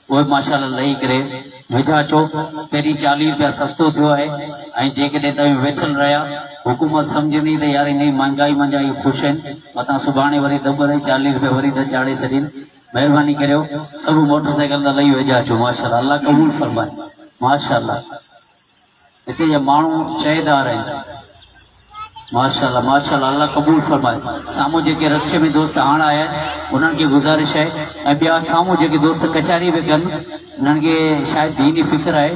वो माशाल्लाह लही करे वेझा अचो। पहिरीं 40 रुपया सस्तो थियो आहे ऐं जेकॾहिं तव्हां वेठल रहिया हुकूमत सम्झंदी त यार इन महांगाई मंझाई ख़ुशि आहिनि मथां सुभाणे वरी दॿ 40 रुपया वरी त चाढ़े छॾीनि। महिरबानी करियो सभु मोटरसाइकिल तां लही वेझा अचो। माशाल्लाह अल्लाह क़बूल फरमाए। माशाल्लाह हिते जा माण्हू चएदार आहिनि। माशाल्लाह माशाल्लाह अल्लाह क़बूल फरमाए। साम्हूं जेके रक्शे में दोस्त हाणे आया आहिनि उन्हनि खे गुज़ारिश आहे ऐं ॿिया साम्हूं जेके दोस्त कचारी बि कनि उन्हनि खे शायदि दीनी फिक्र आहे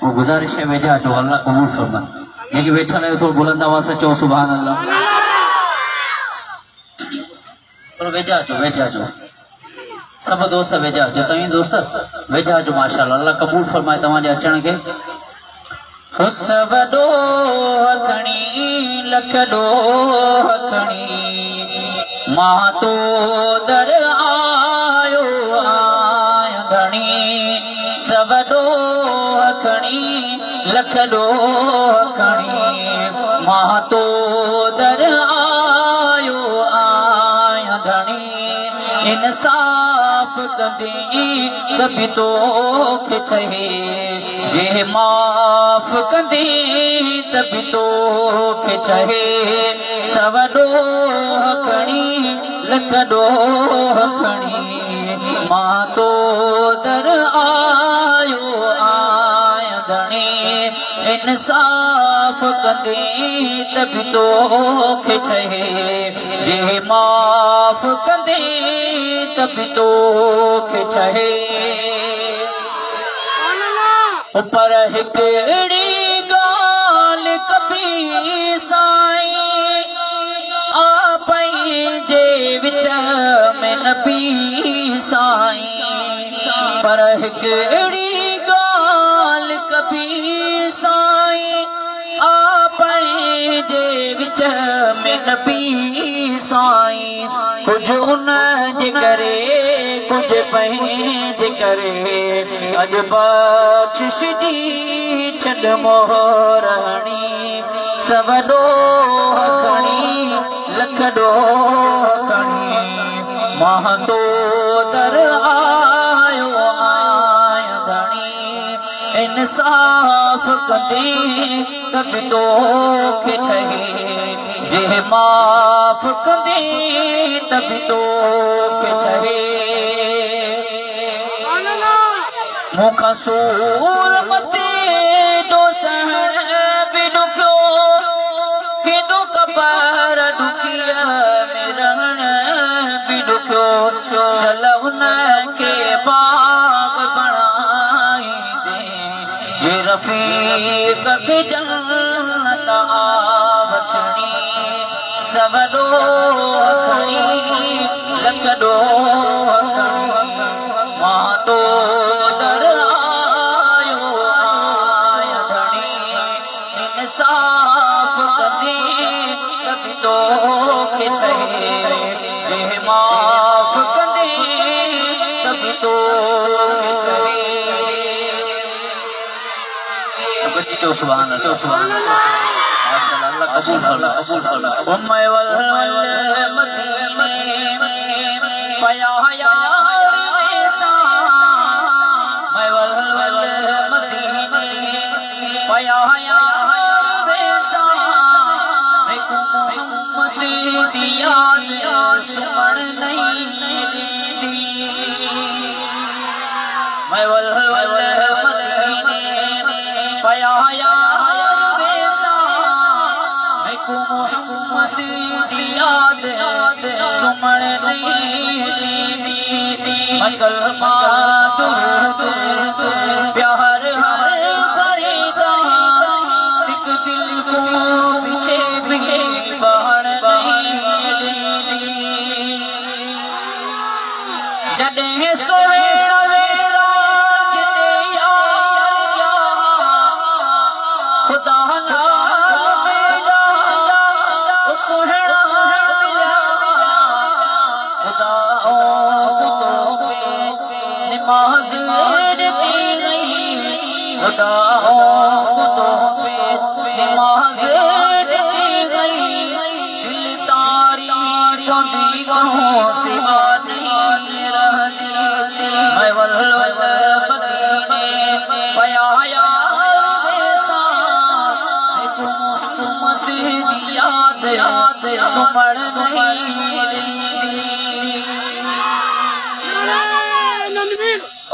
ऐं गुज़ारिश आहे वेझा अचो। अल्लाह क़बूल फरमाए। जेके वेठल आहियो थोरो बुलंद आवाज़ सां चओ सुभान अल्लाह। थोरो वेझा अचो वेझा अचो सभु दोस्त वेझा अचो। तव्हीं दोस्त वेझा अचो। माशाल्लाह अल्लाह क़बूल फरमाए तव्हांजे अचण खे। वॾो हकणी लख ॾोह हकणी मां तो दर आयो आहियां धणी। सवॾो हकणी लख ॾोह हकणी मां तो दर आयो आहियां धणी। इंसाफ़ कंदी त बि तोखे चहे जे माफ़ कंदी त बि तोखे चहे। सवॾो हकणी लख ॾोह हकणी मां तो दर आयो आहियां धणी। इंसाफ़ कंदी त बि तोखे चहे जे माफ़ कंदी त बि तोखे चहे। पर हिकिड़ी ॻाल्हि कबी साईं आपई जे विच में न पी साईं। पर हिकिड़ी ॻाल्हि कबी साईं आपई जे विच में न पी साईं। कुझु उन जे करे कुझु पंहिंजे करे अॼु बख़्शिश ॾी छॾ मोहरणी। सवॾो हकणी लख ॾोह हकणी मां तो दर आयो आहियां धणी। इंसाफ़ कंदी त बि तोखे चहे जे माफ़ कंदी त बि तोखे चहे। मूंखां सूर मथे जो सहण बि ॾुखियो थींदो क़बर ॾुखीअ में रहण बि ॾुखियो। शल हुन खे बाब बणाईंदे जे रफ़ीक खे जन्नत आवचणी। सवॾो हकणी लख ॾोह हकणी मां तो दर आयो आहियां धणी। इंसाफ़ कंदी त बि तोखे चहे जे माफ़ कंदी त बि तोखे चहे। सभु चओ सुभान अल्लाह। सुभान अल्लाह क़बूल फरमाए क़बूल फरमाए। उम्मे वल मदीने में पया यार वैसा मैं वल मदीने पया यार वैसा मैं को मोहम्मद दी याद सुमण नहीं दी। मैं वल मदीने पया यार वैसा मैं को मोहम्मद दी याद सुमण नहीं दी। मैं कलमा दुरूद प्यार हर भरेगा सिक दिल को पीछे पीछे बढ़ नहीं दी। जॾहिं सोए सवेरा किते यार खुदा नाल मेरा सुहिणा खुदा नमाज दी गई खुदा को तोहफे नमाज दी गई। दिल तारी चौंदी कहूँ से बात नहीं रहती। मैं वल सुमण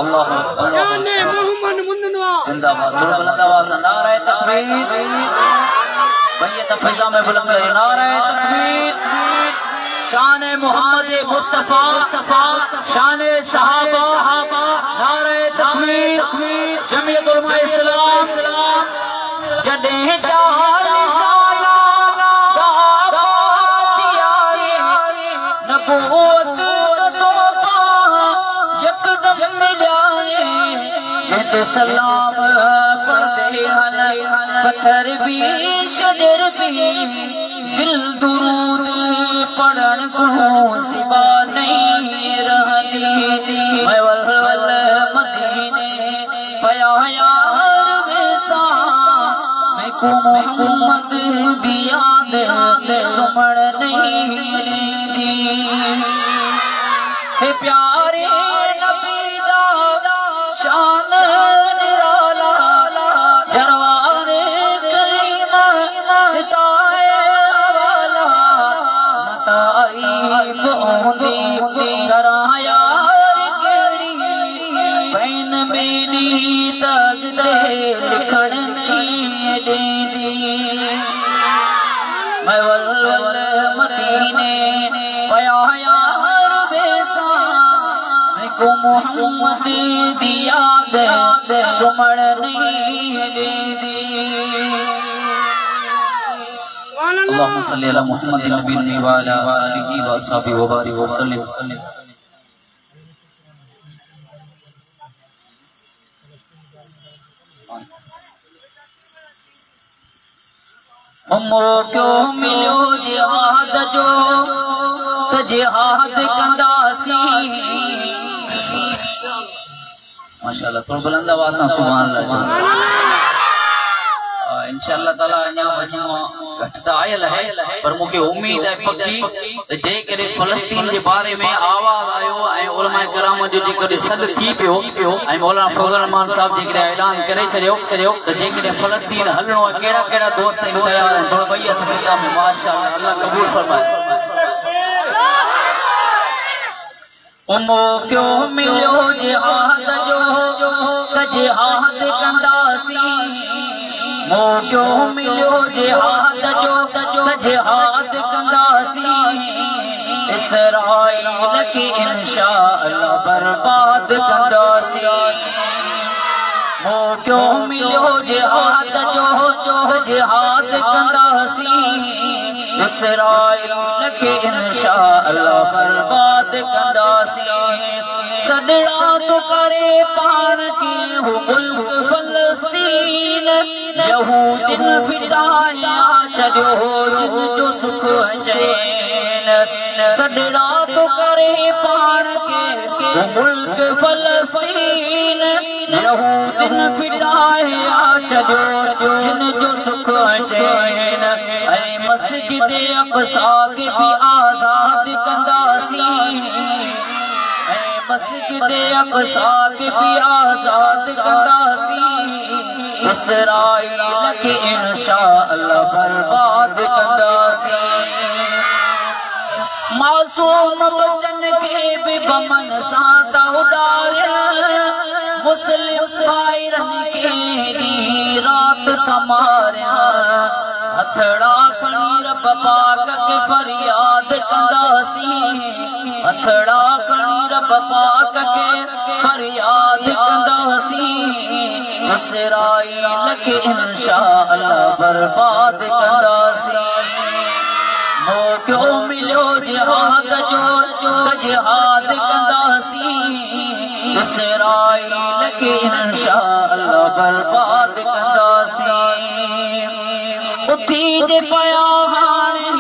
अल्लाह जिंदाबाद बुलंदाबाद नारे तकबीर बैत फैजा में बुलंद नारे तकबीर शान मोहम्मद मुस्तफा शान सहाबा नारे तकबीर जमीयत उलमा इस्लाम जडे चालीस साल नबूवत तोहफा यकदम मिलिया ते सलाम पढ़दे हन पत्थर भी शजर भी दिल दुरूद पढ़न को सिवा नहीं रहती मैं वल मदीने पया यार वैसा मैं को मोहम्मद दिया दे सुमण नहीं दी हे प्यारे नबी दा शान निराला जरवारे करीमा हिदाए वाला मताई बोंदी कराया केड़ी बैन मेरी तक दे लिखण नहीं देंदी मैं वल मदीने पया यार बेसा मैं को मोहम्मद दिया दे सुमण नहीं देंदी अल्लाहुम्मा सल्ली अला मुहम्मद नबी व अला आलिहि व अस्हाबिहि व बारिक व सल्लिम अम्मो क्यों मिलो जिहाद जो तो जिहाद कंदासी माशाअल्लाह थोड़ा बुलंद आवाज से सुभान अल्लाह इंशाअल्लाह ताला अञा वजमा घटता आयल है पर मुके उम्मीद है पक्की त जे करे फलस्तीन के बारे में आवाज आयो ए उलमा कराम जो जे करे सद थी पियो ए मौलाना फजल रहमान साहब जे ऐलान करे छरियो त जे करे फलस्तीन हलणो केड़ा केड़ा दोस्त तैयार हैं तो भैया सफीदा में माशाअल्लाह अल्लाह कबूल फरमाए उम्मो क्यों मिलो जिहाद जो त जिहाद कंदासी मो क्यों मिलो जिहाद जो जिहाद कंदासी इसराइल की इंशाअल्लाह बर्बाद कंदासी मो क्यों मिलो जिहाद जो जिहाद कंदासी इसराइल की इंशाअल्लाह बर्बाद कंदासी सदड़ा तो करे पान के हो मुल्क फलस्तीन यहूदिन फिदाया चढ़ो जिन जो सुख चैन सदड़ा तो करे पान के हो मुल्क फलस्तीन यहूदिन फिदाया चढ़ो जिन जो सुख चैन ऐ मस्जिद अक़सा के भी आजाद कंदासी मस्जिद अक़सा के भी आजाद कंदासी इसराइल के इंशाअल्लाह बर्बाद कंदासी मासूम बचन के भी बमन साता उड़ारिया मुस्लिम भाईरन के दी रात थमारिया हथड़ा खणी रब पाक के फरियाद कंदासी हथड़ा खणी रब पाक के फरियाद कंदासी इसराइल के इंशाअल्लाह बर्बाद कंदासी मो क्यों मिलो जिहाद जो जिहाद कंदासी इसराइल के इंशाअल्लाह बर्बाद कंदासी उठी दे पया हाने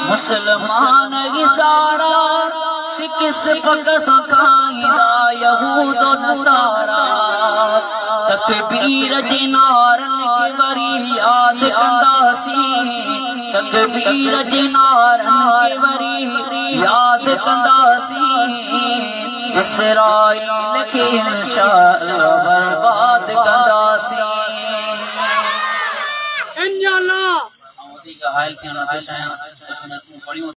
मुसलमान इसारा शिकस्त पक सखाईदा यहूद नसारा तकबीर जिनारन के वरी याद कंदासी तकबीर जिनारन के वरी याद कंदासी इसराइल के इंशाअल्लाह बर्बाद कंदासी हायल थियण नथो चाहियां।